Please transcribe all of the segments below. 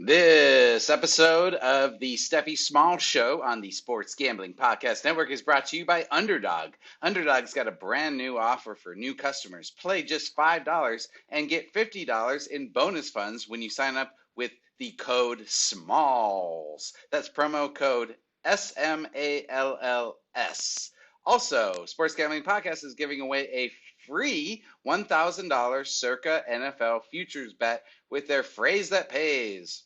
This episode of the Stephie Small Show on the Sports Gambling Podcast Network is brought to you by Underdog. Underdog's got a brand new offer for new customers. Play just $5 and get $50 in bonus funds when you sign up with the code SMALLS. That's promo code SMALLS. Also, Sports Gambling Podcast is giving away a free $1,000 circa NFL futures bet with their phrase that pays.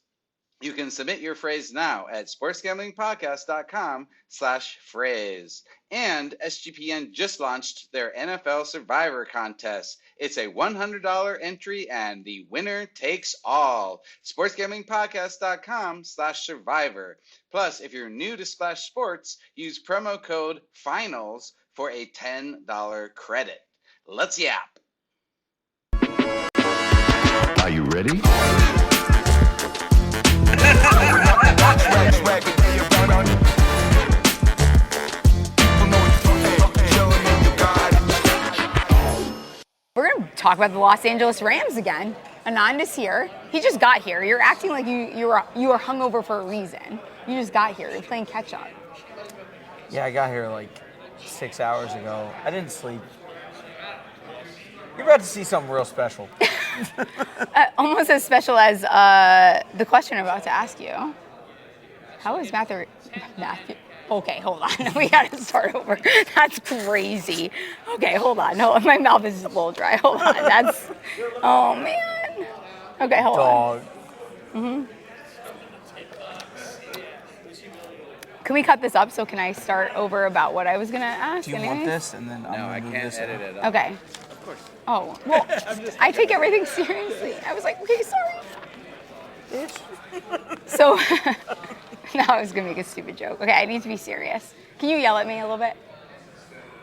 You can submit your phrase now at sportsgamblingpodcast.com/phrase. And SGPN just launched their NFL Survivor contest. It's a $100 entry and the winner takes all. sportsgamblingpodcast.com/survivor. Plus, if you're new to Splash Sports, use promo code FINALS for a $10 credit. Let's yap. Are you ready? We're going to talk about the Los Angeles Rams again. Anand is here. He just got here. You're acting like you are hungover for a reason. You just got here. You're playing catch up. Yeah, I got here like 6 hours ago. I didn't sleep. You're about to see something real special. Almost as special as the question I'm about to ask you. How is Matthew? Okay, hold on. We gotta start over. That's crazy. Okay, hold on. No, my mouth is a little dry. Hold on. That's. Oh man. Okay, hold Dog. on. Can we cut this up? So can I start over about what I was gonna ask? Do you want this? And then No, I can't edit it up. Okay. Of course. Oh well, I take everything seriously. I was like, okay, sorry. Bitch. So. Now I was gonna make a stupid joke. Okay, I need to be serious. Can you yell at me a little bit?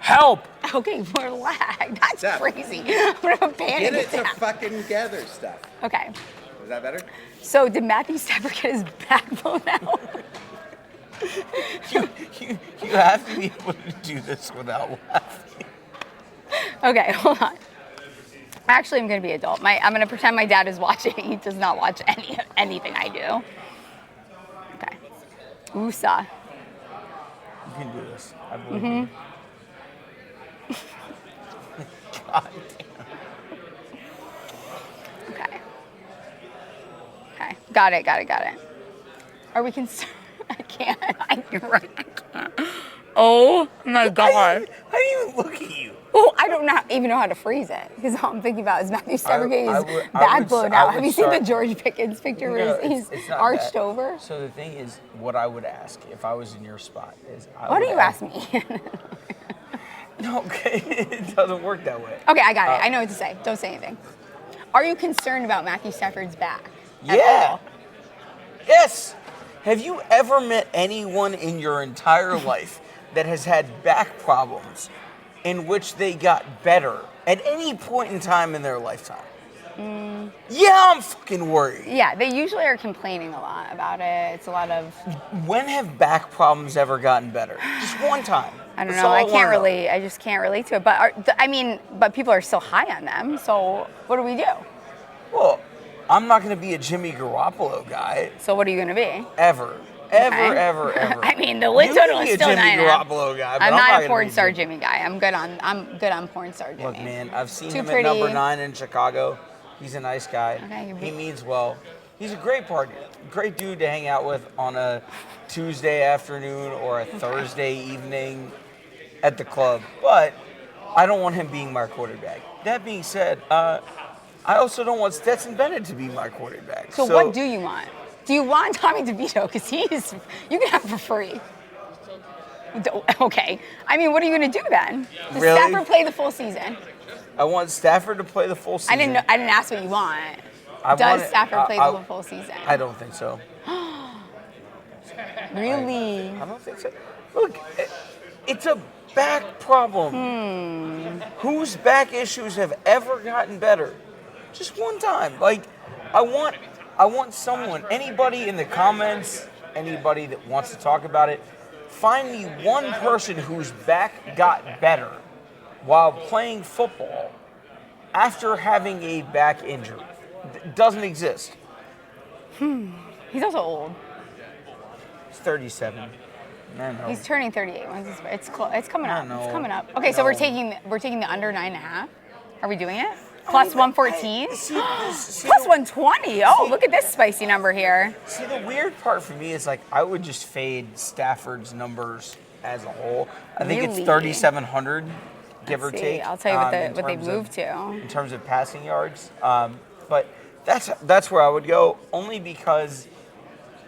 Help! Okay, relax. That's crazy. I'm gonna panic. Get it to attack. fucking gather stuff. Okay. Is that better? So did Matthew Stafford get his backbone out? You have to be able to do this without laughing. Okay, hold on. Actually, I'm gonna be adult. I'm gonna pretend my dad is watching. He does not watch anything I do. Okay. USA. You can do this. I believe you. God damn. Okay. Got it. Are we concerned? I can't. You're right. I can't. Oh my God. I didn't even look at you. Oh, I don't even know how to phrase it because all I'm thinking about is Matthew Stafford getting his back blown out. Have you seen the George Pickens picture where he's arched over? So the thing is, what I would ask if I was in your spot is, Why do you ask me? No, okay, it doesn't work that way. Okay, I got it. I know what to say. Don't say anything. Are you concerned about Matthew Stafford's back? Yeah. Yes. Have you ever met anyone in your entire life that has had back problems in which they got better at any point in time in their lifetime? Yeah, I'm fucking worried. Yeah, they usually are complaining a lot about it. It's a lot of... When have back problems ever gotten better? Just one time. I don't That's know. all I can't wanna know. relate. I just can't relate to it. But but people are still high on them. So what do we do? Well, I'm not going to be a Jimmy Garoppolo guy. So what are you going to be? Ever. Okay. Ever. I mean, the win You total can be is a still Jimmy 9. Garoppolo guy, but I'm I'm not not a porn gonna be star Jimmy. Jimmy guy. I'm good on porn star Jimmy. Look, man, I've seen Too him pretty. at number 9 in Chicago. He's a nice guy. Okay, He means well. He's a great partner, great dude to hang out with on a Tuesday afternoon or a Thursday evening at the club. But I don't want him being my quarterback. That being said, I also don't want Stetson Bennett to be my quarterback. So what do you want? Do you want Tommy DeVito? Because you can have for free. Okay. I mean, what are you going to do then? Does Really? Stafford play the full season? I want Stafford to play the full season. I didn't ask what you want. Does Stafford play the full season? I don't think so. Really? I don't think so. Look, it's a back problem. Whose back issues have ever gotten better? Just one time. Like, I want someone, anybody in the comments, anybody that wants to talk about it, find me one person whose back got better while playing football after having a back injury. It doesn't exist. He's also old. He's 37. I know. He's turning 38. It's coming I up. know. It's coming up. Okay, so No. we're taking the under 9.5. Are we doing it? Plus 114? See, Plus 120. Oh, look at this spicy number here. See, the weird part for me is like I would just fade Stafford's numbers as a whole. I think it's Really? 3,700, give or Let's see. take. I'll tell you what they in terms moved to. in terms of passing yards. But that's where I would go, only because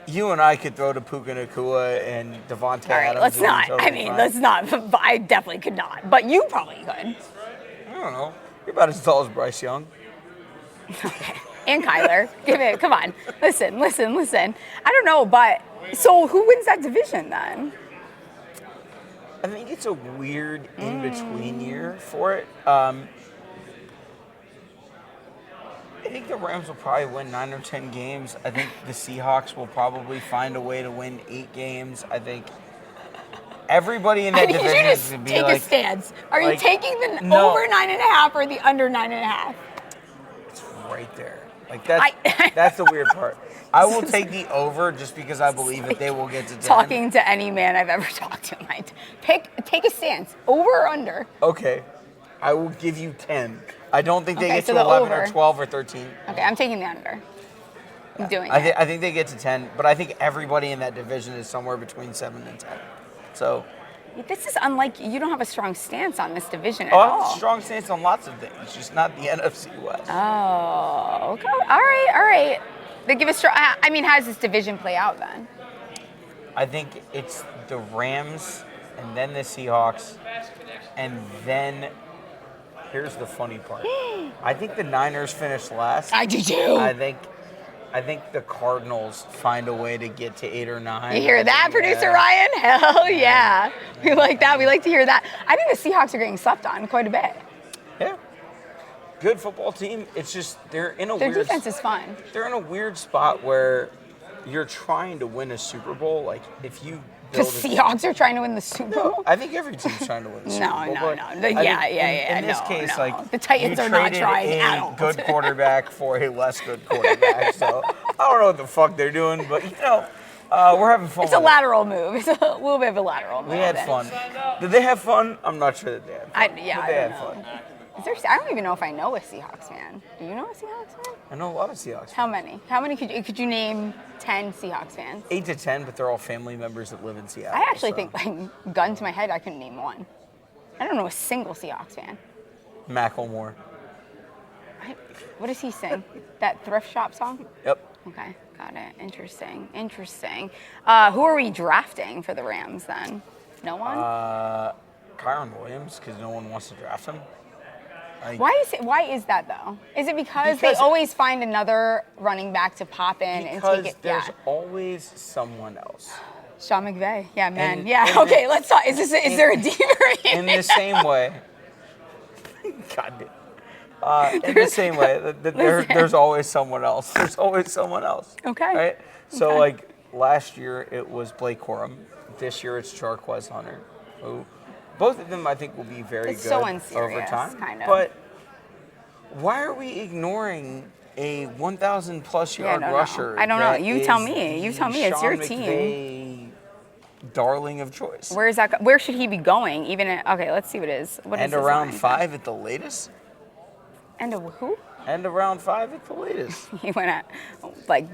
you and I could throw to Puka, Nacua, and Davante All right, Adams. let's and not. totally I mean, fine. let's not. I definitely could not. But you probably could. I don't know. You're about as tall as Bryce Young. Okay. And Kyler. Come on. Listen. I don't know, but so who wins that division then? I think it's a weird in-between year for it. I think the Rams will probably win 9 or 10 games. I think the Seahawks will probably find a way to win 8 games. I think everybody in that I need division you is going to to be take like, a stance. Are you like, taking the no. over 9.5 or the under 9.5? it's right there. Like that's the weird part. I will take the over just because I believe that they will get to 10. Talking to any man I've ever talked to, take a stance. Over or under? Okay, I will give you 10. I don't think they Okay, get so to the 11 or over. 12 or 13. Okay, I'm taking the under. I'm doing it. I think they get to 10, but I think everybody in that division is somewhere between 7 and 10. So, This is unlike you don't have a strong stance on this division at I all. have a strong stance on lots of things, just not the NFC West. Oh, okay. All right. They give a strong. I mean, how does this division play out then? I think it's the Rams and then the Seahawks, and then here's the funny part. I think the Niners finish last. I do too. I think the Cardinals find a way to get to 8 or 9. You hear that, Yeah. producer Ryan? Hell yeah. We like that. We like to hear that. I think the Seahawks are getting slept on quite a bit. Yeah. Good football team. It's just they're in a Their weird defense is fun. they're in a weird spot where you're trying to win a Super Bowl. Like if you The build Seahawks are trying to win the Super No, Bowl? I think every team's trying to win the Super Bowl. No. but Yeah, I think in this no, case, no. like The Titans you are not traded trying a at all. good quarterback for a less good quarterback. So I don't know what the fuck they're doing, but we're having fun. It's a with it. lateral move. It's a little bit of a lateral move. We had fun. Did they have fun? I'm not sure that they had fun. I but don't they had know. fun. I don't even know if I know a Seahawks fan. Do you know a Seahawks fan? I know a lot of Seahawks. How many? How many could you name 10 Seahawks fans? 8 to 10, but they're all family members that live in Seattle. I actually so. think, like, gun to my head, I couldn't name one. I don't know a single Seahawks fan. Macklemore. What does he sing? That thrift shop song? Yep. Okay, got it. Interesting. Who are we drafting for the Rams then? No one? Kyren Williams, because no one wants to draft him. Why is that though? Is it because they Because- always find another running back to pop in and Because take it? there's Yeah. always someone else. Sean McVay. Yeah, man. And- yeah. and Okay, let's talk. Is there a deeper In the same way. God damn. In the same way, there's always someone else. There's always someone else. Okay. Right? So, Okay. like, last year it was Blake Corum. This year it's Jarquez Hunter. Who, both of them I think will be very It's good so over unserious, time. kind of. But why are we ignoring a 1,000 plus yard no. rusher? I don't know. that You tell is me. You the tell me. It's your Sean team. McVay darling of choice. Where should he be going? Okay, let's see what it is. What is And his around line? 5 at the latest? And a who? And around 5 at the latest. He went at, like,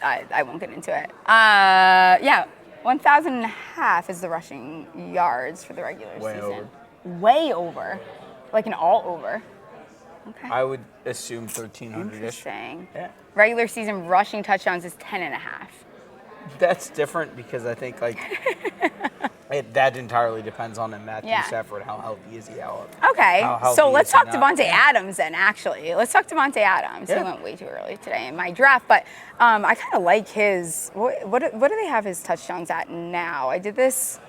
I won't get into it. Yeah, 1,500 is the rushing yards for the regular Way season. over. Way over. Like an all over. Okay. I would assume 1,300-ish. Interesting. Yeah. Regular season rushing touchdowns is 10.5. That's different because I think, like, that entirely depends on Matthew Yeah. Stafford. How healthy is he out? Okay, How healthy so let's is he talk not? Davante Adams then, actually. Let's talk Davante Adams. Yeah. He went way too early today in my draft, but I kind of like his, what do they have his touchdowns at now? I did this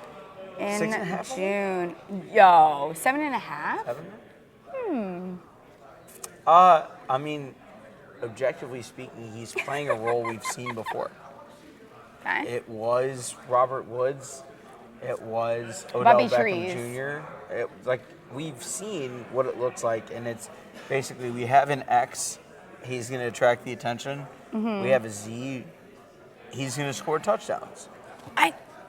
in 6.5? June. Yo, 7.5? 7? I mean, objectively speaking, he's playing a role we've seen before. Okay. It was Robert Woods. It was Odell Bobby Beckham Trees. Jr. It, like, we've seen what it looks like, and it's basically we have an X. He's going to attract the attention. Mm-hmm. We have a Z. he's going to score touchdowns.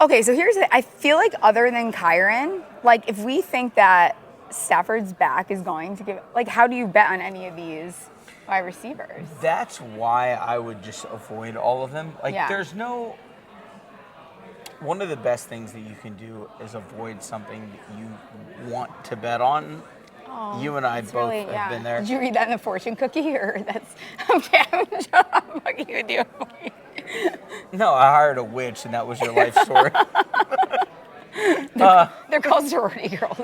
Okay, so I feel like other than Kyren, like if we think that Stafford's back is going to give, like how do you bet on any of these wide receivers? That's why I would just avoid all of them. Like there's no, one of the best things that you can do is avoid something that you want to bet on. Oh, you and I both have been there. Did you read that in the fortune cookie, or that's okay? I'm fucking with you. No, I hired a witch, and that was your life story. They're called sorority girls.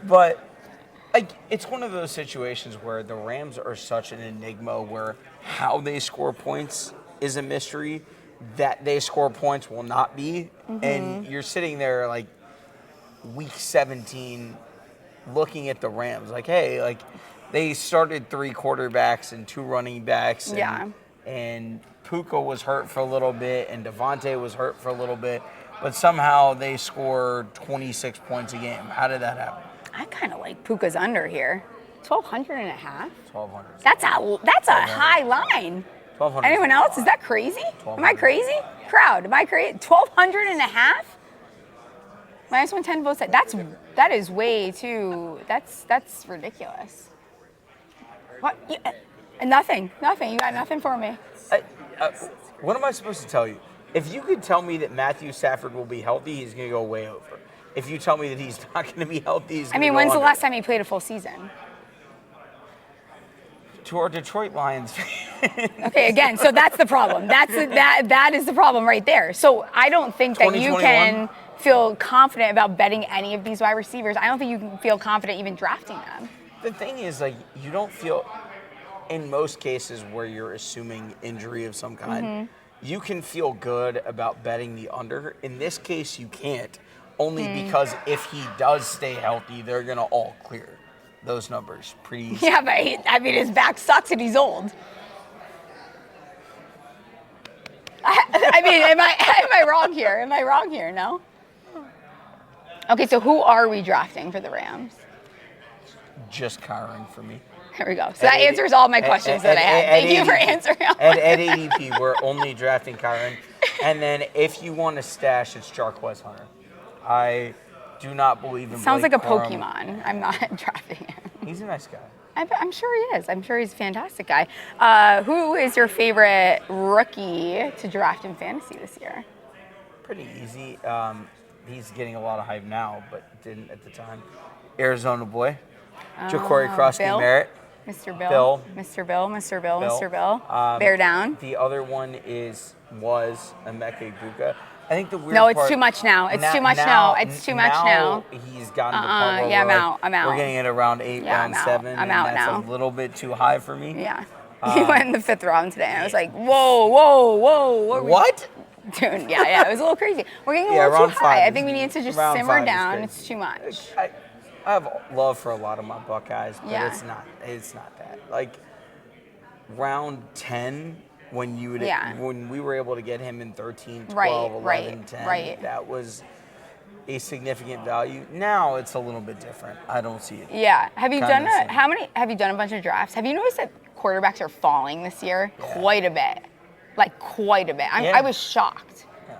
But like, it's one of those situations where the Rams are such an enigma, where how they score points is a mystery. That they score points will not be, and you're sitting there like week 17. Looking at the Rams, like, hey, like they started 3 quarterbacks and 2 running backs, and Puka was hurt for a little bit, and Davante was hurt for a little bit, but somehow they scored 26 points a game. How did that happen? I kind of like Puka's under here, 1,200 and a half. 1,200. That's a high line. 1,200. Anyone else? Is that crazy? Am I crazy? Crowd, am I crazy? 1,200 and a half. Minus 110 votes. That is way too. That's ridiculous. What? Nothing. You got nothing for me. What am I supposed to tell you? If you could tell me that Matthew Stafford will be healthy, he's going to go way over. If you tell me that he's not going to be healthy, he's going to go when's under. the last time he played a full season? To our Detroit Lions. Okay, again, so that's the problem. That is the problem right there. So I don't think that you can feel confident about betting any of these wide receivers. I don't think you can feel confident even drafting them. The thing is, like, you don't feel, in most cases where you're assuming injury of some kind, you can feel good about betting the under. In this case, you can't, only because if he does stay healthy, they're going to all clear those numbers pretty easy. Yeah, but his back sucks and he's old. Am I wrong here? Am I wrong here? No? Okay, so who are we drafting for the Rams? Just Kyren for me. There we go. So that answers all my questions that I had. Thank you for answering all my At ADP, we're only drafting Kyren. And then if you want to stash, it's Jarquez Hunter. I do not believe in Sounds Blake like a Corum. Pokemon. I'm not drafting him. He's a nice guy. I'm sure he is. I'm sure he's a fantastic guy. Who is your favorite rookie to draft in fantasy this year? Pretty easy. He's getting a lot of hype now, but didn't at the time. Arizona boy. Ja'Cory Krosky-Merritt. Mr. Bill. Bear down. The other one was Emeka Puka. I think the weird No, it's part, too much now. It's too much now. He's gotten to the point where yeah, I'm out. We're getting it around 8, round 7. I'm out now. That's a little bit too high for me. Yeah. He went in the 5th round today, and I was like, whoa. What? Dude, yeah, it was a little crazy. We're getting a little too high. I think we need to just simmer down. It's too much. I have love for a lot of my Buckeyes, but Yeah. it's not that. Like round 10 when we were able to get him in 13, 12, 11, 10, that was a significant value. Now it's a little bit different. I don't see it. Yeah. Have you done a bunch of drafts? Have you noticed that quarterbacks are falling this year? Yeah. Quite a bit. Like quite a bit. I was shocked. Yeah.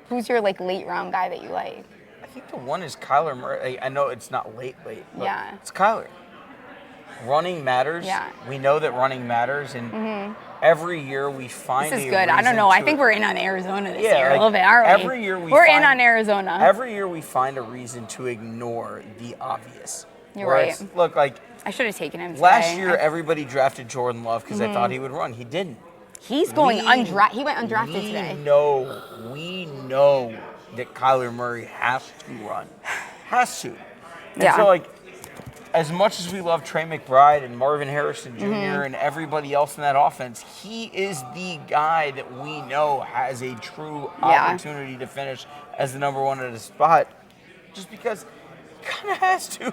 Who's your like late round guy that you like? I think the one is Kyler Murray. I know it's not late, but Yeah. it's Kyler. Running matters. Yeah. We know that running matters, and every year we find This is a good. I don't reason know. I to- think we're in on Arizona this Yeah, year like, a little bit, aren't we? every year we're in find- on Arizona. Every year we find a reason to ignore the obvious. You're Where right. it's- Look, like I should have taken him today. last year, everybody drafted Jordan Love because they thought he would run. He didn't. He's going undrafted. He went undrafted today. We know that Kyler Murray has to run. Has to. And Yeah. so, like, as much as we love Trey McBride and Marvin Harrison Jr. and everybody else in that offense, he is the guy that we know has a true opportunity to finish as the number 1 at a spot, just because he kind of has to.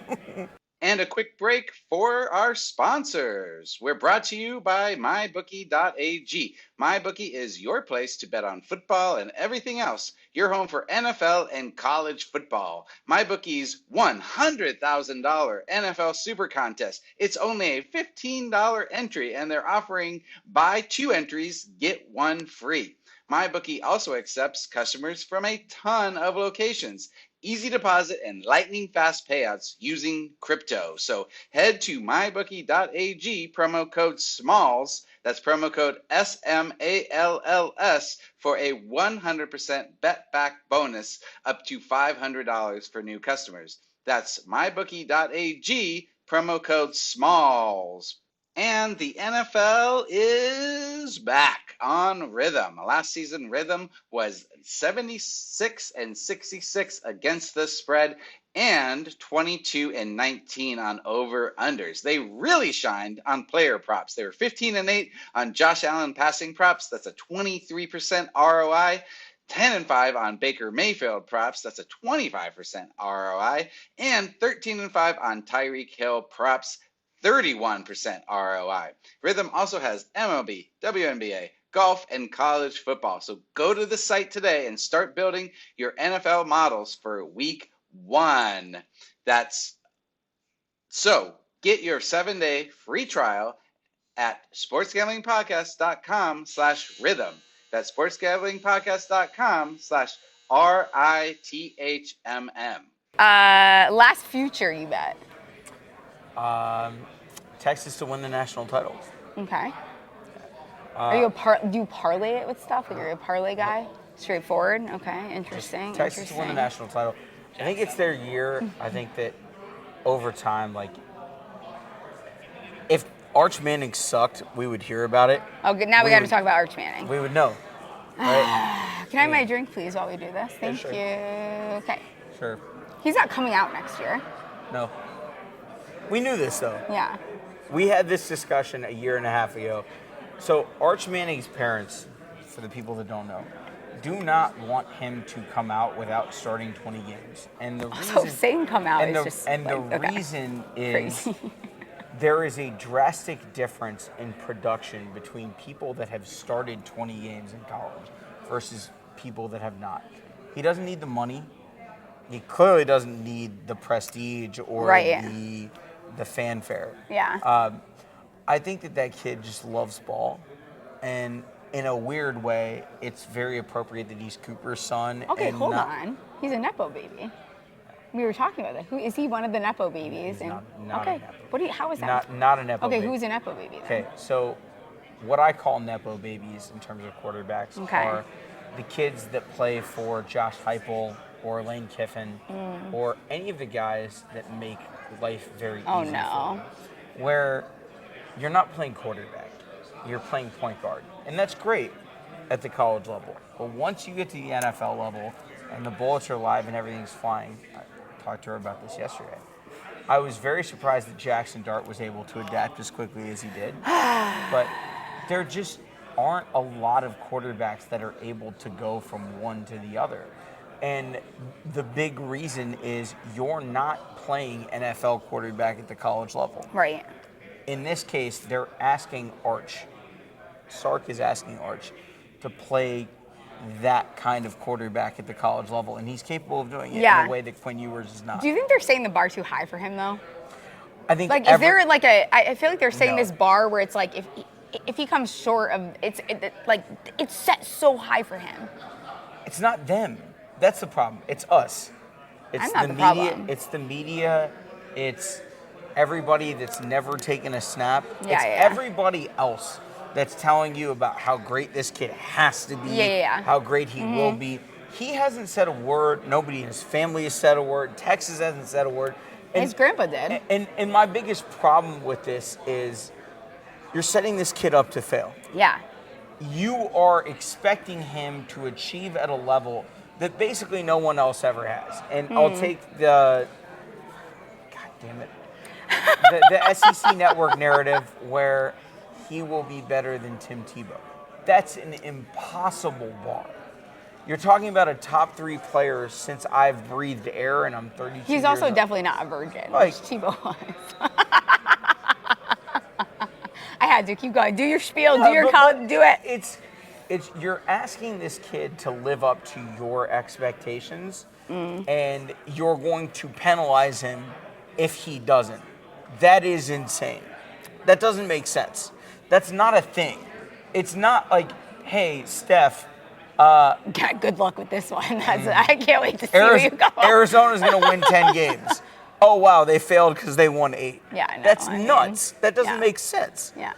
And a quick break for our sponsors. We're brought to you by mybookie.ag. MyBookie is your place to bet on football and everything else. Your home for NFL and college football. MyBookie's $100,000 NFL Super Contest. It's only a $15 entry, and they're offering buy 2 entries, get 1 free. MyBookie also accepts customers from a ton of locations. Easy deposit and lightning fast payouts using crypto. So head to mybookie.ag, promo code SMALLS, that's promo code SMALLS, for a 100% bet back bonus up to $500 for new customers. That's mybookie.ag, promo code SMALLS. And the NFL is back on rhythm. Last season, rhythm was 76-66 against the spread and 22-19 on over-unders. They really shined on player props. They were 15-8 on Josh Allen passing props. That's a 23% ROI. 10-5 on Baker Mayfield props. That's a 25% ROI. And 13-5 on Tyreek Hill props. 31% ROI. Rhythm also has MLB, WNBA, golf, and college football. So go to the site today and start building your NFL models for week 1. So get your 7-day free trial at sportsgamblingpodcast.com/rhythm. That's sportsgamblingpodcast.com/RITHMM. Last future you bet. Texas to win the national title. Okay. Are you do you parlay it with stuff? Like, you're a parlay guy? Straightforward? Okay, interesting. Texas to win the national title. I think it's their year. I think that over time, like, if Arch Manning sucked, we would hear about it. Oh, good. Now we got to talk about Arch Manning. We would know. Right? Can I have my drink, please, while we do this? Thank sure. you. Okay. Sure. He's not coming out next year. No. We knew this, though. Yeah. We had this discussion a year and a half ago. So Arch Manning's parents, for the people that don't know, do not want him to come out without starting 20 games. And the reason saying come out and is the, just and like, the okay. reason is Crazy. there is a drastic difference in production between people that have started 20 games in college versus people that have not. He doesn't need the money. He clearly doesn't need the prestige or the fanfare. Yeah. I think that kid just loves ball, and in a weird way, it's very appropriate that he's Cooper's son. Okay, and hold on. He's a Nepo baby. We were talking about that. Who is he? One of the Nepo babies? He's not okay. a Nepo. How is that? Not a Nepo baby. Okay, who's a Nepo baby then? Okay, so what I call Nepo babies in terms of quarterbacks are the kids that play for Josh Heupel or Lane Kiffin or any of the guys that make life very easy for them. Where you're not playing quarterback, you're playing point guard. And that's great at the college level. But once you get to the NFL level and the bullets are live and everything's flying, I talked to her about this yesterday. I was very surprised that Jackson Dart was able to adapt as quickly as he did. But there just aren't a lot of quarterbacks that are able to go from one to the other. And the big reason is you're not playing NFL quarterback at the college level. Right. In this case, they're asking Arch. Sark is asking Arch to play that kind of quarterback at the college level, and he's capable of doing it in a way that Quinn Ewers is not. Do you think they're setting the bar too high for him, though? I think. Like, is there like I feel like they're setting this bar where it's like if he comes short of it's set so high for him. It's not them. That's the problem. It's us. It's I'm not the the media. problem. It's the media. It's everybody that's never taken a snap. Yeah, it's everybody else that's telling you about how great this kid has to be, how great he will be. He hasn't said a word. Nobody in his family has said a word. Texas hasn't said a word. And his grandpa did. And my biggest problem with this is you're setting this kid up to fail. Yeah. You are expecting him to achieve at a level that basically no one else ever has. And I'll take the, God damn it, the SEC Network narrative where he will be better than Tim Tebow. That's an impossible bar. You're talking about a top 3 player since I've breathed air, and I'm 32 He's years also old. definitely not a virgin, Like- which Tebow was. I had to keep going. Do your spiel. Yeah, do your but- college. but Do it. It's you're asking this kid to live up to your expectations, and you're going to penalize him if he doesn't. That is insane. That doesn't make sense. That's not a thing. It's not like, hey, Steph, God, good luck with this one. I can't wait to see where you go. Arizona's going to win 10 games. Oh, wow, they failed because they won 8. Yeah, I know, That's I mean, nuts. That doesn't yeah. make sense. Yeah.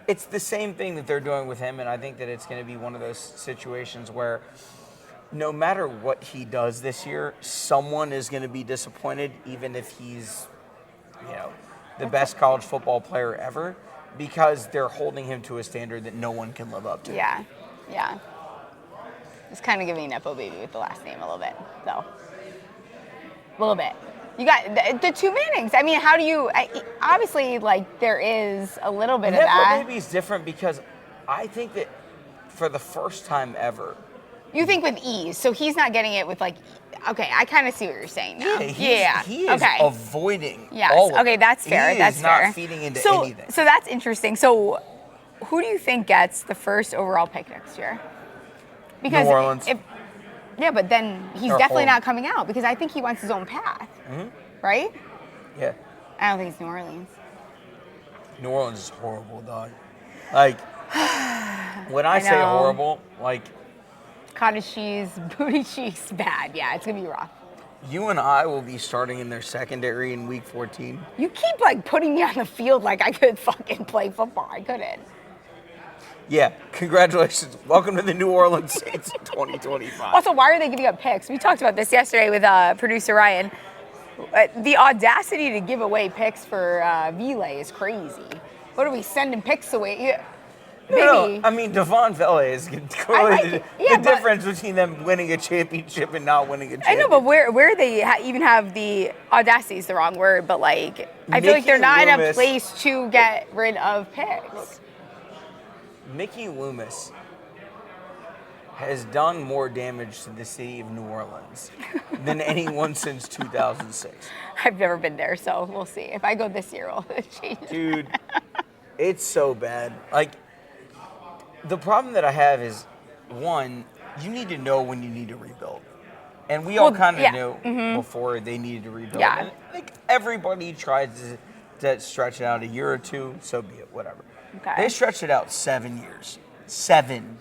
It's the same thing that they're doing with him, and I think that it's going to be one of those situations where no matter what he does this year, someone is going to be disappointed, even if he's, the best college football player ever, because they're holding him to a standard that no one can live up to. Yeah. Yeah. It's kind of giving Nepo Baby with the last name a little bit, though. A little bit. You got the 2 Mannings. I mean, how do you? Obviously, like, there is a little bit of that. Nepo Baby's different because I think that for the first time ever, You think with ease, so he's not getting it with like. Okay, I kind of see what you're saying now. he is okay. avoiding. Yes. All of Okay, it. that's fair. He That's is fair. not feeding into so, anything. So that's interesting. So, who do you think gets the first overall pick next year? Because New Orleans. Yeah, but then he's Or definitely home. not coming out because I think he wants his own path. Right? Yeah. I don't think it's New Orleans. New Orleans is horrible, dog. Like, when I say know. horrible, like, Cottage cheese, booty cheeks, bad. Yeah, it's gonna be rough. you and I will be starting in their secondary in week 14. You keep like putting me on the field like I could fucking play football. I couldn't. Yeah, congratulations. Welcome to the New Orleans Saints 2025. Also, why are they giving up picks? We talked about this yesterday with producer Ryan. The audacity to give away picks for Vile is crazy. What are we sending picks away? No, I mean, Devon Vele is clearly like it. Yeah, the but- difference between them winning a championship and not winning a championship. I know, but where they even have the audacity is the wrong word, but like I feel like Mickey they're not in a Loomis- place to get rid of picks. Mickey Loomis has done more damage to the city of New Orleans than anyone since 2006. I've never been there, so we'll see. If I go this year, we'll change. Dude, it's so bad. Like, the problem that I have is, one, you need to know when you need to rebuild. And we all Well, kind of yeah. knew before they needed to rebuild. Yeah. And, like, everybody tries to stretch it out a year or two, so be it, whatever. Okay. They stretched it out 7 years. 7.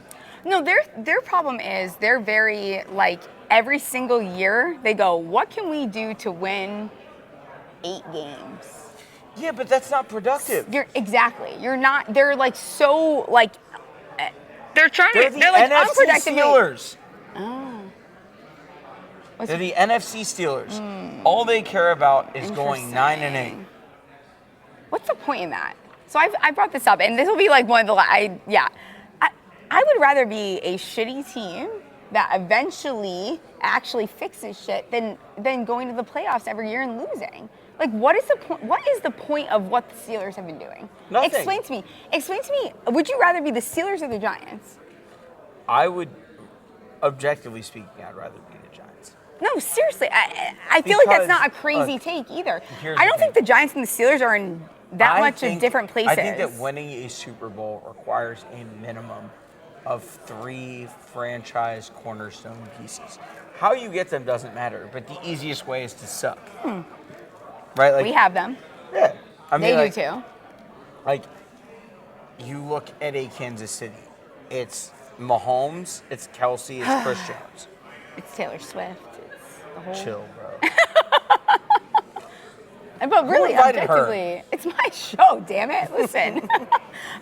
No, their problem is they're very like every single year they go, what can we do to win 8 games? Yeah, but that's not productive. You're not. They're like so like. They're trying They're to. the They're like NFC unproductively. Steelers. Oh. They're the NFC Steelers. All they care about is going 9-8. What's the point in that? So I brought this up, and this will be like one of the. I would rather be a shitty team that eventually actually fixes shit than going to the playoffs every year and losing. Like, what is the point? What is the point of what the Steelers have been doing? Nothing. Explain to me. Explain to me. Would you rather be the Steelers or the Giants? I would, objectively speaking, I'd rather be the Giants. No, seriously. I feel like that's Because, not a crazy look, take either. here's I the don't think thing. the Giants and the Steelers are in that much of different places. I think that winning a Super Bowl requires a minimum of 3 franchise cornerstone pieces. How you get them doesn't matter, but the easiest way is to suck. Right? Like, we have them. Yeah. I mean, They like, do too. Like, you look at a Kansas City. It's Mahomes, it's Kelsey, it's Chris Jones. It's Taylor Swift. It's the whole. Chill, bro. But really, invited her? objectively, it's my show, damn it. Listen.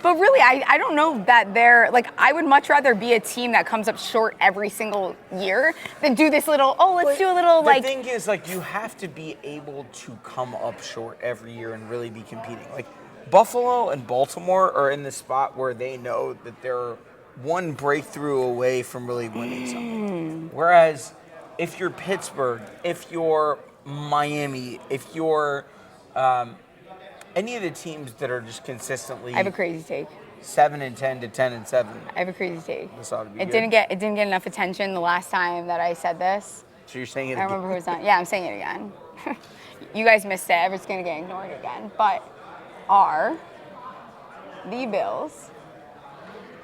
But really, I don't know that they're, like, I would much rather be a team that comes up short every single year than do this little, let's do a little, like. The thing is, like, you have to be able to come up short every year and really be competing. Like, Buffalo and Baltimore are in the spot where they know that they're one breakthrough away from really winning something. Whereas, if you're Pittsburgh, if you're Miami, if you're any of the teams that are just consistently. I have a crazy take. 7-10 to 10-7. I have a crazy take. This ought to be It good. didn't get enough attention the last time that I said this. So you're saying it I don't again? remember who was on. Yeah, I'm saying it again. You guys missed it. It's going to get ignored again. But are the Bills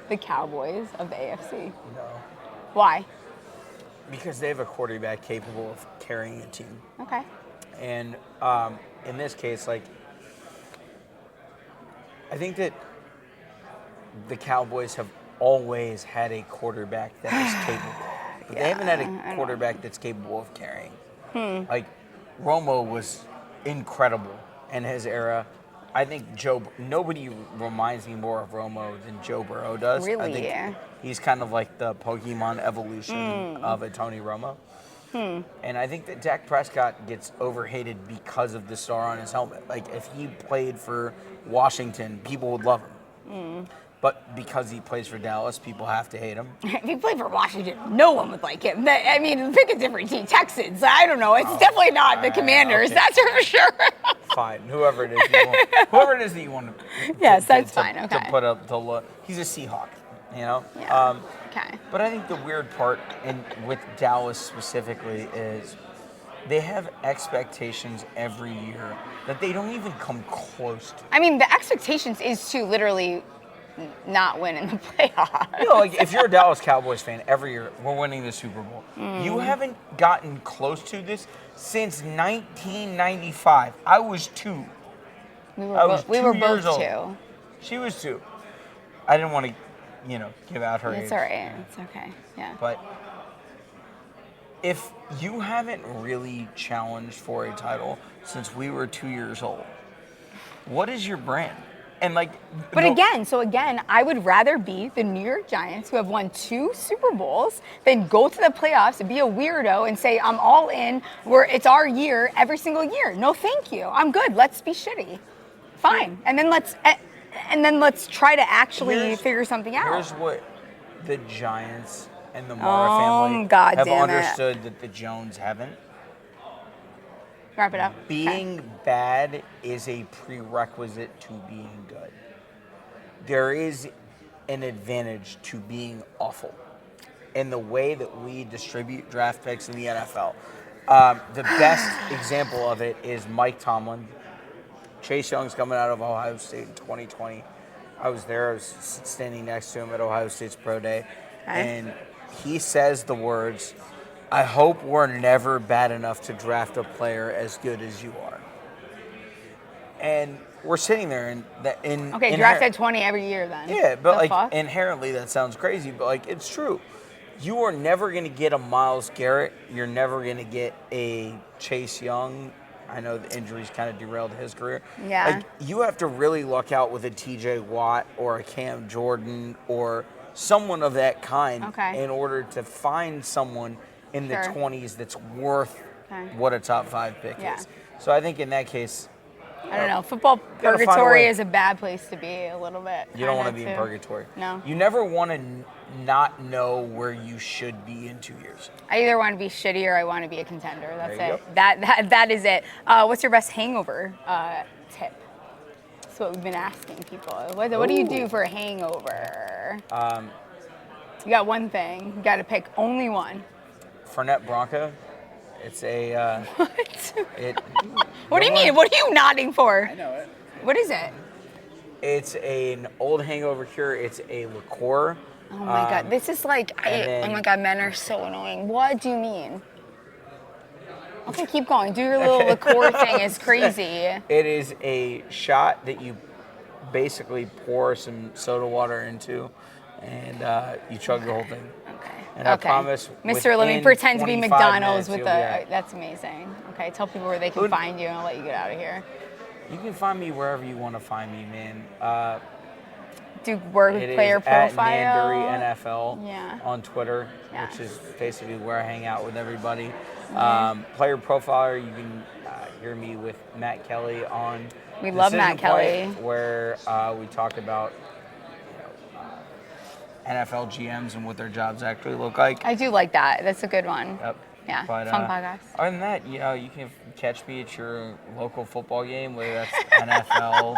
the Cowboys of the AFC? No. Why? Because they have a quarterback capable of carrying a team. Okay. And in this case, like, I think that the Cowboys have always had a quarterback that is capable. But they haven't had a quarterback that's capable of carrying. Like, Romo was incredible in his era. I think nobody reminds me more of Romo than Joe Burrow does. Really? I think he's kind of like the Pokemon evolution of a Tony Romo. And I think that Dak Prescott gets overhated because of the star on his helmet. Like, if he played for Washington, people would love him. But because he plays for Dallas, people have to hate him. If he played for Washington, no one would like him. I mean, pick a different team. Texans, I don't know. It's definitely not the Commanders. Okay. That's for sure. Fine, whoever it is that you want to. Yes, that's fine. Okay. To put up the look, he's a Seahawk, you know. Yeah. Okay. But I think the weird part, and with Dallas specifically, is they have expectations every year that they don't even come close to. I mean, the expectations is to literally not win in the playoffs. You know, like, if you're a Dallas Cowboys fan, every year we're winning the Super Bowl. You haven't gotten close to this since 1995. I was 2. We I was were 2 both years old. 2. She was 2. I didn't want to, give out her age. It's all right. It's okay. Yeah. But if you haven't really challenged for a title since we were 2 years old, what is your brand? And But again, I would rather be the New York Giants, who have won 2 Super Bowls, than go to the playoffs and be a weirdo and say, I'm all in, it's our year every single year. No, thank you. I'm good. Let's be shitty. Fine. And then let's try to actually figure something out. Here's what the Giants and the Mara family God have damn it. understood that the Jones haven't. Wrap it up. Being bad is a prerequisite to being good. There is an advantage to being awful in the way that we distribute draft picks in the NFL. The best example of it is Mike Tomlin. Chase Young's coming out of Ohio State in 2020. I was there. I was standing next to him at Ohio State's Pro Day. And he says the words, I hope we're never bad enough to draft a player as good as you are. And we're sitting there Draft at 20 every year then. Yeah, but inherently that sounds crazy, but it's true. You are never going to get a Myles Garrett. You're never going to get a Chase Young. I know the injuries kind of derailed his career. Yeah. You have to really luck out with a TJ Watt or a Cam Jordan or someone of that kind in order to find someone in the 20s that's worth what a top 5 pick is. So I think in that case, I don't know. Football purgatory is a bad place to be a little bit. You don't want to be in purgatory. No. You never want to not know where you should be in 2 years. I either want to be shitty or I want to be a contender. That's There you it. That is it. What's your best hangover tip? That's what we've been asking people. What do you do for a hangover? You got one thing. You got to pick only one. Fernet Branca. It's a. What? What do you mean? What are you nodding for? I know it. What is it? It's an old hangover cure. It's a liqueur. Oh my God. This is like, oh my God, men are so annoying. What do you mean? Okay, keep going. Do your little liqueur thing. It's crazy. It is a shot that you basically pour some soda water into, and you chug the whole thing. Okay. And I promise, Mr. Let me pretend to be 25 McDonald's minutes, with that's amazing. Okay, tell people where they can find you and I'll let you get out of here. You can find me wherever you want to find me, man. Do work It player is profile. at Nanduri NFL on Twitter, Yeah. which is basically where I hang out with everybody. Player profiler, you can hear me with Matt Kelly on We love Matt Kelly. where we talk about NFL GMs and what their jobs actually look like. I do like that. That's a good one. Yep. Yeah, But, fun podcast. Other than that, you can catch me at your local football game, whether that's NFL,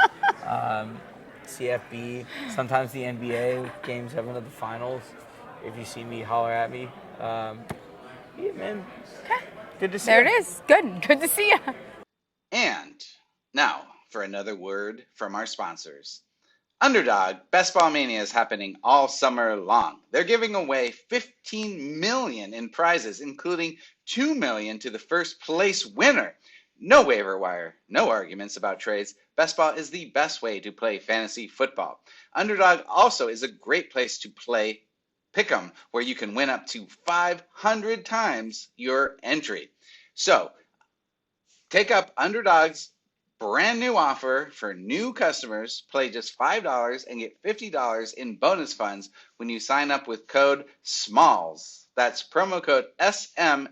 CFB, sometimes the NBA, Game 7 of the finals. If you see me, holler at me. Yeah, man. Okay. Good to see There you. it is. Good to see you. And now for another word from our sponsors. Underdog Best Ball Mania is happening all summer long. They're giving away $15 million in prizes, including $2 million to the first place winner. No waiver wire, no arguments about trades. Best Ball is the best way to play fantasy football. Underdog also is a great place to play Pick'em, where you can win up to 500 times your entry. So, take up Underdog's brand new offer for new customers. Play just $5 and get $50 in bonus funds when you sign up with code SMALLS. That's promo code SMALLS.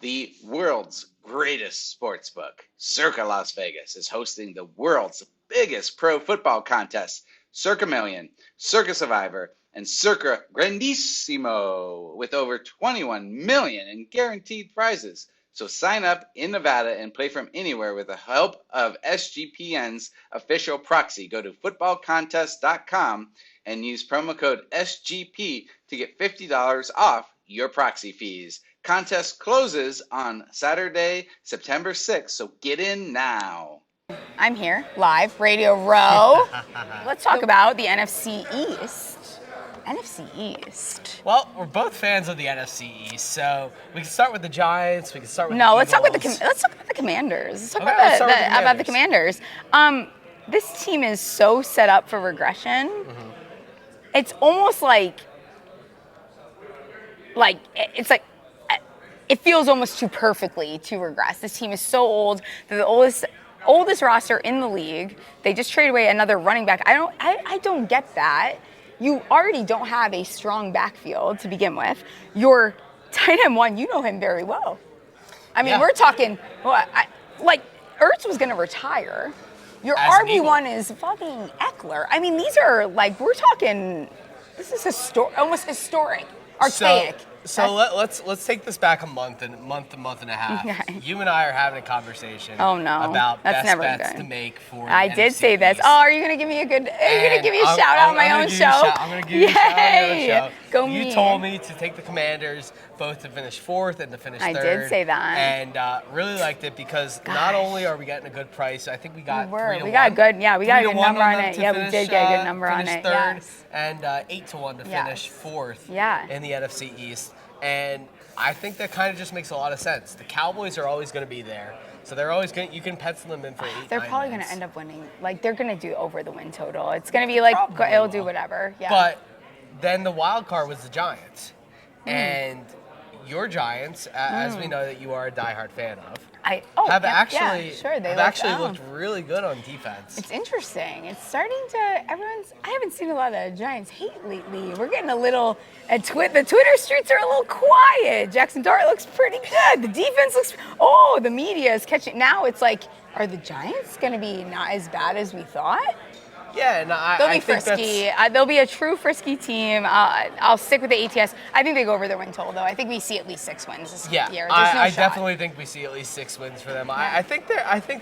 The world's greatest sportsbook, Circa Las Vegas, is hosting the world's biggest pro football contest, Circa Million, Circa Survivor, and Circa Grandissimo, with over 21 million in guaranteed prizes. So sign up in Nevada and play from anywhere with the help of SGPN's official proxy. Go to footballcontest.com and use promo code SGP to get $50 off your proxy fees. Contest closes on Saturday, September 6th, so get in now. I'm here, live, Radio Row. Let's talk about the NFC East. NFC East. Well, we're both fans of the NFC East, so we can start with the Giants. We can start with No, the let's talk about Eagles. let's talk about the Commanders. Let's talk Okay, about let's start with the about the Commanders. This team is so set up for regression. Mm-hmm. It's almost like it feels almost too perfectly to regress. This team is so old. They're the oldest roster in the league. They just traded away another running back. I don't get that. You already don't have a strong backfield to begin with. Your tight end one, you know him very well. I mean, Yeah. we're talking, Ertz was going to retire. Your As an RB1 is fucking Eckler. I mean, these are we're talking, this is almost historic, archaic. So let's take this back a month and a half. Okay. You and I are having a conversation. Oh, no. About That's best never bets good. to make for. I the did NFC say this. East. Oh, are you gonna give me a shout out on my own show? I'm gonna give you a shout out on your show. Go You me. told me to take the Commanders both to finish fourth and to finish I third. did say that. And really liked it because not only are we getting a good price, I think we got We got a good number on it. Yeah, we did get a good number on finish it. third, Yes. and 8-1 to finish fourth. Yeah. In the NFC East, and I think that kind of just makes a lot of sense. The Cowboys are always going to be there, so they're always going. You can pencil them in for 8. They're 9 probably wins. gonna end up winning. Like they're gonna do over the win total. It's gonna be like Probably it'll do will. whatever. Yeah. But then the wild card was the Giants, Hmm. and your Giants, as we know that you are a diehard fan of, have actually looked really good on defense. It's interesting. It's starting to. I haven't seen a lot of Giants hate lately. We're getting a little. The Twitter streets are a little quiet. Jackson Dart looks pretty good. The defense looks. Oh, the media is catching. Now it's like, are the Giants going to be not as bad as we thought? Yeah, and They'll I be think frisky. They'll be a true frisky team. I'll stick with the ATS. I think they go over their win total, though. I think we see at least 6 wins this year. There's no I shot. definitely think we see at least 6 wins for them. I think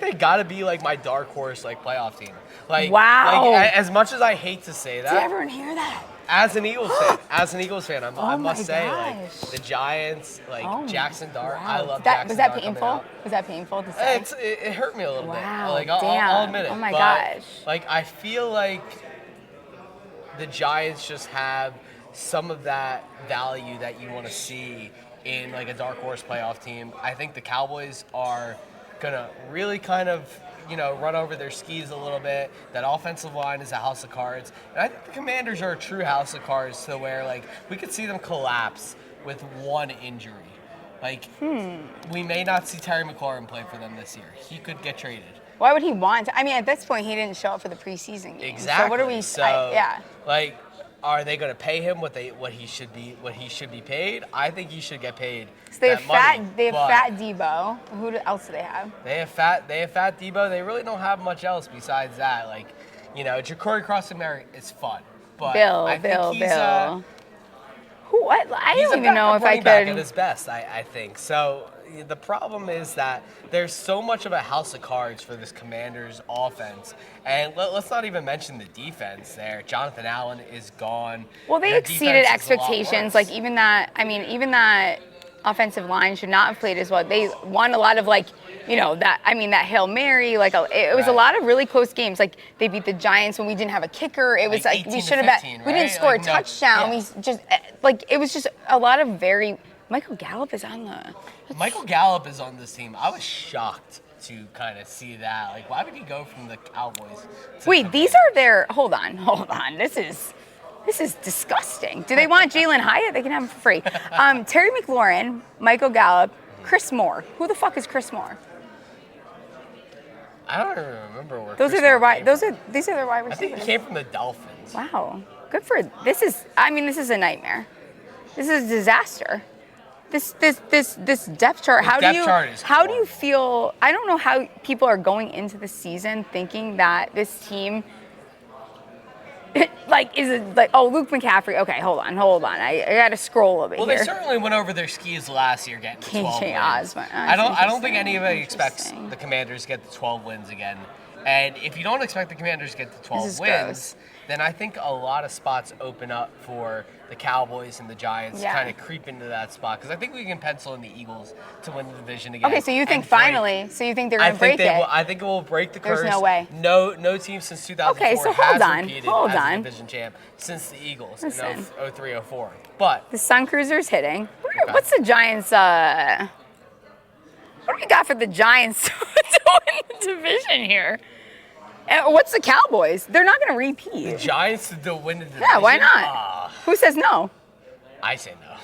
they got to be like my dark horse playoff team. Wow. As much as I hate to say that. Did everyone hear that? As an Eagles fan, I must say, gosh. the Giants, Jackson Dart, Wow. I love Jackson Was that Dart coming painful? out. Was that painful to say? It hurt me a little Wow, bit. I'll damn. admit it. Oh my but, gosh. I feel like the Giants just have some of that value that you want to see in a dark horse playoff team. I think the Cowboys are gonna really kind of run over their skis a little bit. That offensive line is a house of cards. And I think the Commanders are a true house of cards to where, we could see them collapse with one injury. We may not see Terry McLaurin play for them this year. He could get traded. Why would he want to? I mean, at this point, he didn't show up for the preseason game. Exactly. So what are we? Are they going to pay him what he should be paid? I think he should get paid. So they have that money, fat Debo. Who else do they have? They have fat Debo. They really don't have much else besides that. Ja'Cory Cross-Mary is fun, but Bill. He's Who? What? I he's don't a even know if I running back at could. his best. I think so. the problem is that there's so much of a house of cards for this Commanders offense. And let's not even mention the defense there. Jonathan Allen is gone. Well, they Their exceeded defense is a lot expectations. worse. Like even that offensive line should not have played as well. They won a lot of that Hail Mary, it was a Right. lot of really close games. Like they beat the Giants when we didn't have a kicker. It was Like we 18 should to have 15, we didn't right? score Like, a no, touchdown. yeah. We just it was just a lot of very. Michael Gallup is on the. Michael Gallup is on this team. I was shocked to kind of see that. Like, why would he go from the Cowboys to Wait, the these are their. Hold on. This is disgusting. Do they want Jalen Hyatt? They can have him for free. Terry McLaurin, Michael Gallup, Chris Moore. Who the fuck is Chris Moore? I don't even remember where These Chris are their Moore wide. came These from. are their wide I think receivers. he came from the Dolphins. Wow, good for this is. I mean, this is a nightmare. This is a disaster. This depth chart. How depth chart is do you horrible. feel? I don't know how people are going into the season thinking that this team. Luke McCaffrey. Okay, hold on. I got to scroll a bit Well, here. they certainly went over their skis last year, getting to 12 KJ wins. Osborne. I don't think Interesting. anybody expects Interesting. the Commanders to get to 12 wins again. And if you don't expect the Commanders to get to 12 is wins, gross. then I think a lot of spots open up for the Cowboys and the Giants to Yeah. kind of creep into that spot. Because I think we can pencil in the Eagles to win the division again. Okay, so you think and break- finally? So you think they're going to break it? I think it will break the curse. There's no way. No team since 2004 Okay, so has hold on, repeated hold as on. a division champ since the Eagles Listen. in 03-04. But The Sun Cruiser's hitting. Okay. What's the Giants? What do we got for the Giants to win the division here? And what's the Cowboys? They're not going to repeat. Giants to win the division. Yeah, why not? Ah, Who says no? I say no.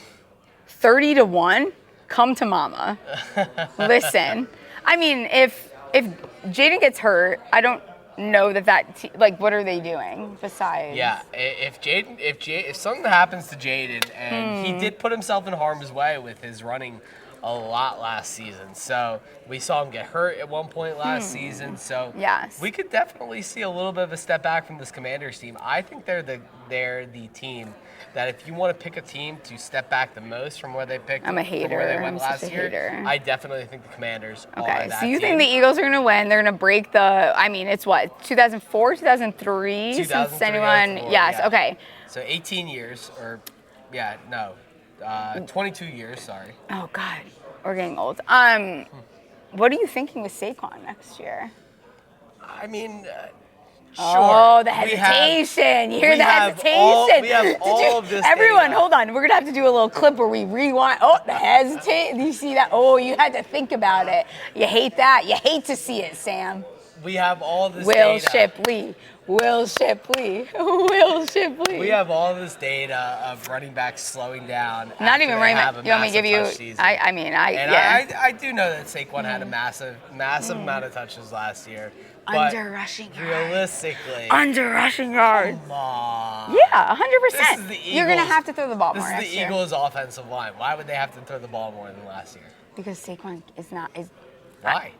30-1. Come to mama. Listen, I mean, if Jaden gets hurt, I don't know what are they doing besides? Yeah, if something happens to Jaden, and he did put himself in harm's way with his running a lot last season. So we saw him get hurt at one point last season. So Yes. we could definitely see a little bit of a step back from this Commanders team. I think they're the team that if you want to pick a team to step back the most from where they picked, I'm a from where they hater. went I'm last such a year, hater. I definitely think the Commanders are Okay, that so you team. think the Eagles are going to win? They're going to break it's what, 2004, 2003? Since 2003, anyone, 04, yes, yeah. okay. So 18 years, 22 years, sorry. Oh, God, we're getting old. What are you thinking with Saquon next year? I mean, sure. Oh, the We have- hesitation. You hear we the have hesitation? all- we have Did all of this Everyone, data. hold on. We're going to have to do a little clip where we rewind. Oh, the hesitation. Do you see that? Oh, you had to think about it. You hate that? You hate to see it, Sam. We have all this Will data. Shipley. Will Shipley. Will Shipley. We have all this data of running backs slowing down. Not after even they running have back. a You want me to give massive you? touch season. And Yeah. I do know that Saquon had a massive amount of touches last year. But Under rushing yards. realistically, Under rushing yards. come on. Yeah, 100%. This is the You're going to Eagles. have to throw the ball This more is next the year. Eagles' offensive line. Why would they have to throw the ball more than last year? Because Saquon is not. Why?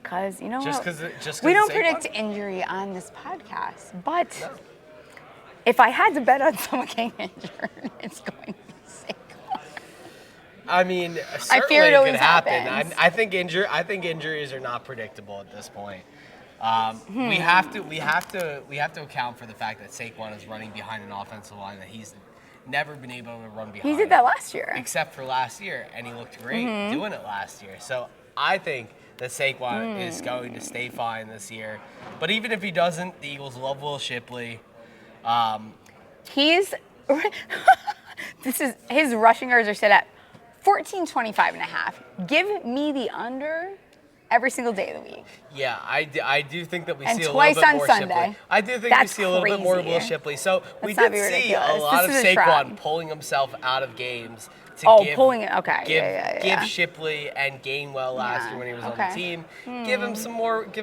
Because, you know Just what? because We don't Saquon? predict injury on this podcast. But if I had to bet on someone getting injured, it's going to be Saquon. I mean, I certainly fear it it always could happen. happens. I think injuries are not predictable at this point. We have to account for the fact that Saquon is running behind an offensive line that he's never been able to run behind. He did that last year. except for last year, and he looked great doing it last year. So I think that Saquon is going to stay fine this year. But even if he doesn't, the Eagles love Will Shipley. His rushing yards are set at 14.25.5. Give me the under every single day of the week. Yeah, I do think that we And see a twice little bit on more Sunday. Shipley. I do think That's we see a little bit more of crazy. Will Shipley. So we Let's not did be see ridiculous. a lot of This is a Saquon trap. pulling himself out of games to Pulling it. Okay. give Yeah. Shipley and Gainwell last Yeah, year when he was okay. on the team. Give him some more work.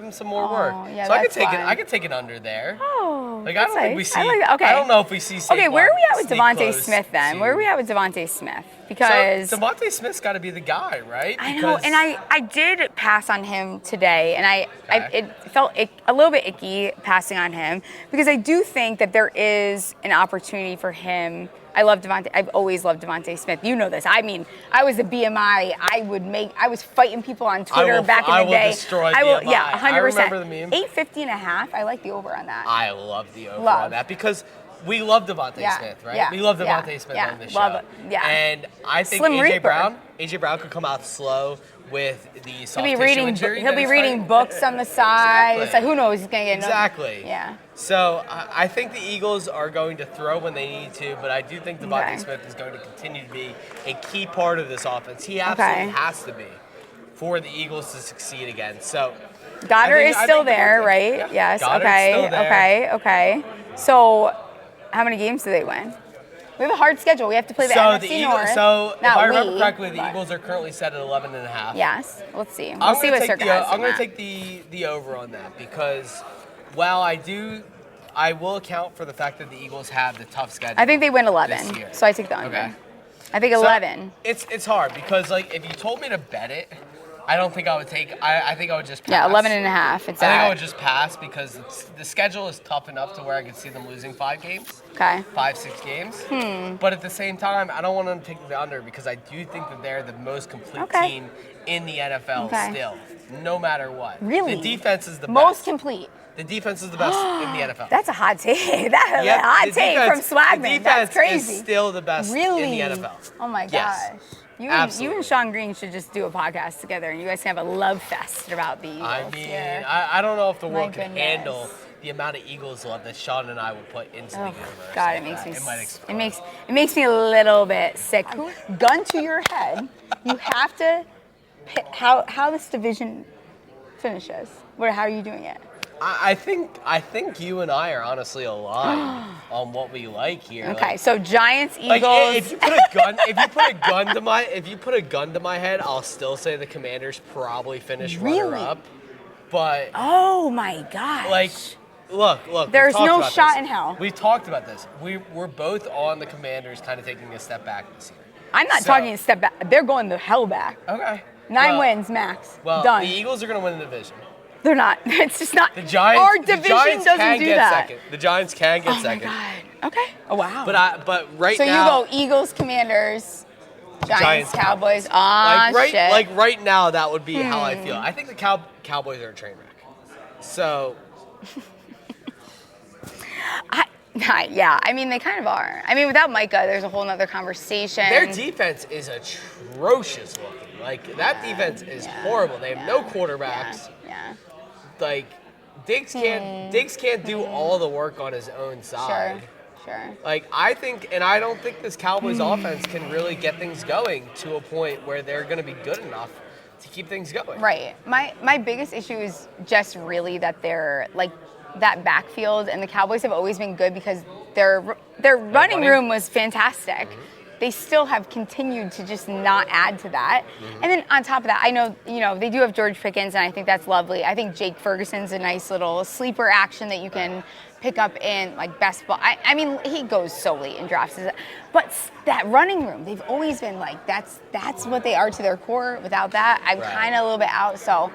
yeah, So I could that's take it. fine. I could take it under there. Oh, Like I don't think we nice. see. I like that. Okay. I don't know if we see Saquon. Okay, where are we at with sneak Davante close Smith then? to- Where are we at with Davante Smith? Because So Davante Smith's got to be the guy, right? I know, Because- and I did pass on him today, and Okay. it felt a little bit icky passing on him because I do think that there is an opportunity for him I love Davante. I've always loved Davante Smith. You know this. I mean, I was a BMI. I was fighting people on Twitter back in the day. I will destroy BMI. Yeah, 100%. I remember the meme. 850.5. I like the over on that. I love the over on that because we love Davante Smith, right? Yeah, we love Davante Smith on this show. Love it. Yeah. And I think Slim AJ Reaper. Brown could come out slow with the soft He'll be tissue reading. injury. He'll be reading books on the side. Exactly. It's like who knows? He's gonna get Exactly. Yeah. So I think the Eagles are going to throw when they need to, but I do think Davante Smith is going to continue to be a key part of this offense. He absolutely has to be for the Eagles to succeed again. So Goddard is still there, right? Yeah. Yes. Goddard's Okay. still there. Okay. So, how many games do they win? We have a hard schedule. We have to play the NFC North. So if I remember correctly, the but- Eagles are currently set at 11.5. Yes. Let's see. I'm We'll see what Circa has. I'm going to take the over on that because while I will account for the fact that the Eagles have the tough schedule. I think they win 11. this year. So I take the under. Okay. I think So 11. It's hard because like if you told me to bet it, I don't think I would take. I think I would just pass. Yeah, 11.5. It's I think I at. would just pass because the schedule is tough enough to where I could see them losing 5 games. Okay. 5-6 games. But at the same time, I don't want them to take the under because I do think that they're the most complete team in the NFL still, no matter what. Really? The defense is the Most best. complete. The defense is the best in the NFL. That's a hot take. That's a hot take from Swagman. The That's defense crazy. is still the best Really? in the NFL. Oh my gosh. Yes. You and Sean Green should just do a podcast together, and you guys can have a love fest about the Eagles. I mean, here. I don't know if the My world can goodness. handle the amount of Eagles love that Sean and I will put into the Oh universe. God, it like makes that. me. It might explode. It makes me a little bit sick. Gun to your head. You have to pick how this division finishes. How are you doing it? I think you and I are honestly aligned on what we like here. Okay, so Giants, Eagles. Like if you put a gun to my head, I'll still say the Commanders probably finish runner up. But oh my gosh. like, look. There's we've talked no about shot this. in hell. We've talked about this. We're both on the Commanders, kind of taking a step back this year. I'm not talking a step back. They're going the hell back. Okay. 9 wins max. Well, Done. the Eagles are going to win the division. They're not. It's just not. The Giants. Our the division Giants doesn't can do get that. second. The Giants can get Oh second. my God. Okay. Oh wow. But right so now. you go Eagles, Commanders, Giants, Giants, Cowboys. Ah, shit. Like right now, that would be how I feel. I think the Cowboys are a train wreck. So. Yeah, I mean, they kind of are. I mean, without Micah, there's a whole nother conversation. Their defense is atrocious looking. Like, that defense is horrible. They have no quarterbacks. Yeah. Like, Diggs can't do all the work on his own side. Sure. Like, I don't think this Cowboys offense can really get things going to a point where they're going to be good enough to keep things going. Right. My biggest issue is just really that they're like that backfield, and the Cowboys have always been good because their running room was fantastic. Mm-hmm. They still have continued to just not add to that. Mm-hmm. And then on top of that, I know, they do have George Pickens, and I think that's lovely. I think Jake Ferguson's a nice little sleeper action that you can pick up in like best ball. I mean, he goes so late in drafts. But that running room, they've always been like, that's what they are to their core. Without that, I'm kind of a little bit out. So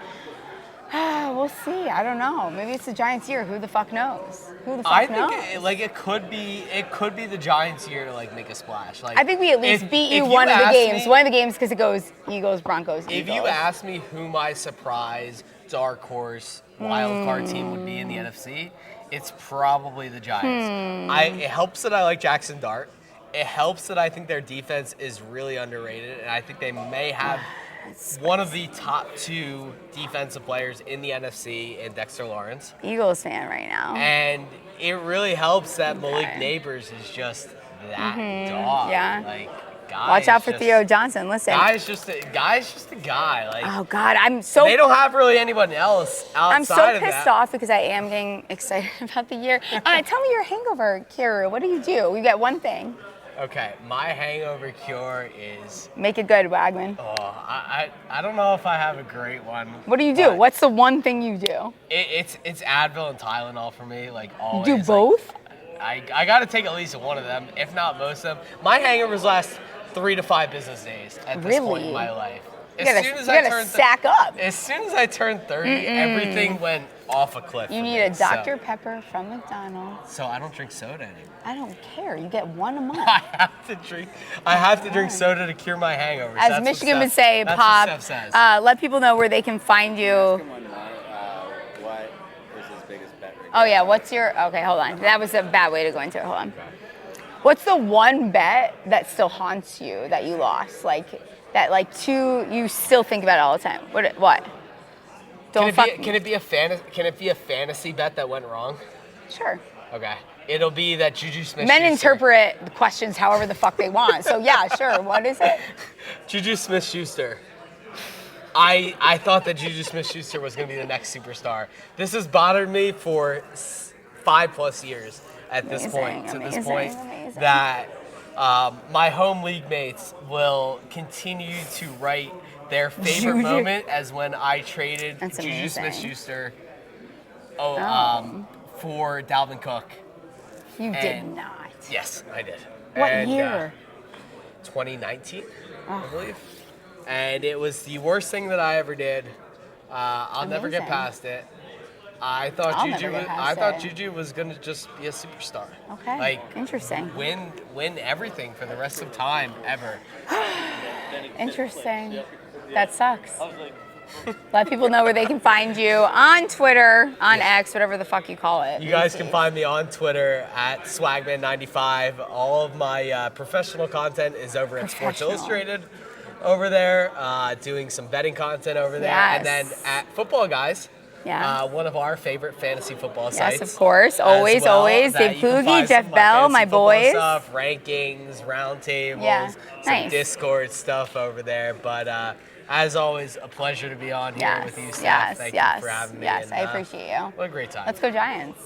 we'll see. I don't know. Maybe it's the Giants' year. Who the fuck knows? Knows? I think it could be the Giants' year to like make a splash. Like I think we at least beat you one of the games. One of the games because it goes Eagles, Broncos, Eagles. If you ask me who my surprise dark horse wild card team would be in the NFC, it's probably the Giants. It helps that I like Jackson Dart. It helps that I think their defense is really underrated, and I think they may have one of the top 2 defensive players in the NFC in Dexter Lawrence. Eagles fan right now. And it really helps that Malik Neighbors is just that dog. Yeah. Like, watch out for Theo Johnson. Listen. Guy's just a guy. Like, oh God, they don't have really anyone else outside I'm so of pissed that. off because I am getting excited about the year. Tell me your hangover cure. What do? You get one thing. Okay, my hangover cure is Make it good, Wagman. I don't know if I have a great one. What do you do? What's the one thing you do? It's Advil and Tylenol for me, like always. You do both? Like, I got to take at least one of them, if not most of them. My hangovers last 3 to 5 business days at this point in my life. You gotta sack up. As soon as I turned 30, everything went off a cliff. You for need me, a Dr. Pepper from McDonald's. So I don't drink soda anymore. I don't care. You get one a month. I have to drink soda to cure my hangovers. As That's Michigan what would say, that's Pop, what Steph says. let people know where they can find you. What is his biggest bet right Oh, yeah. What's your... Okay, hold on. That was a bad way to go into it. Hold on. What's the one bet that still haunts you that you lost? Like, that, like, you still think about it all the time? What? Don't fuck me. Can it be a fantasy bet that went wrong? Sure. Okay. It'll be that Juju Smith. Men interpret the questions however the fuck they want. So, yeah, sure. What is it? Juju Smith-Schuster. I thought that Juju Smith-Schuster was going to be the next superstar. This has bothered me for 5+ years at this point. Amazing. That my home league mates will continue to write their favorite moment as when I traded That's Juju amazing. Smith-Schuster for Dalvin Cook. You did not. Yes, I did. What year? 2019, I believe. And it was the worst thing that I ever did. I'll never get Amazing. past it. I thought I'll never get past it. Juju was gonna just be a superstar. Okay. Like Interesting. win everything for the rest of time ever. Interesting. That sucks. Let people know where they can find you on Twitter, on X, whatever the fuck you call it. You guys can find me on Twitter at Swagman95. All of my professional content is over at Sports Illustrated over there, doing some betting content over there. Yes. And then at Football Guys, Yeah. one of our favorite fantasy football sites. Yes, of course. Always, as well, always. that Dave you can Kluge, find Jeff some of Bell, fantasy my football boys. Stuff, rankings, roundtables, Yeah, some nice. Discord stuff over there. But as always, a pleasure to be on here with you, Steph. Thank you for having me. Yes, and, I appreciate you. What a great time. Let's go Giants.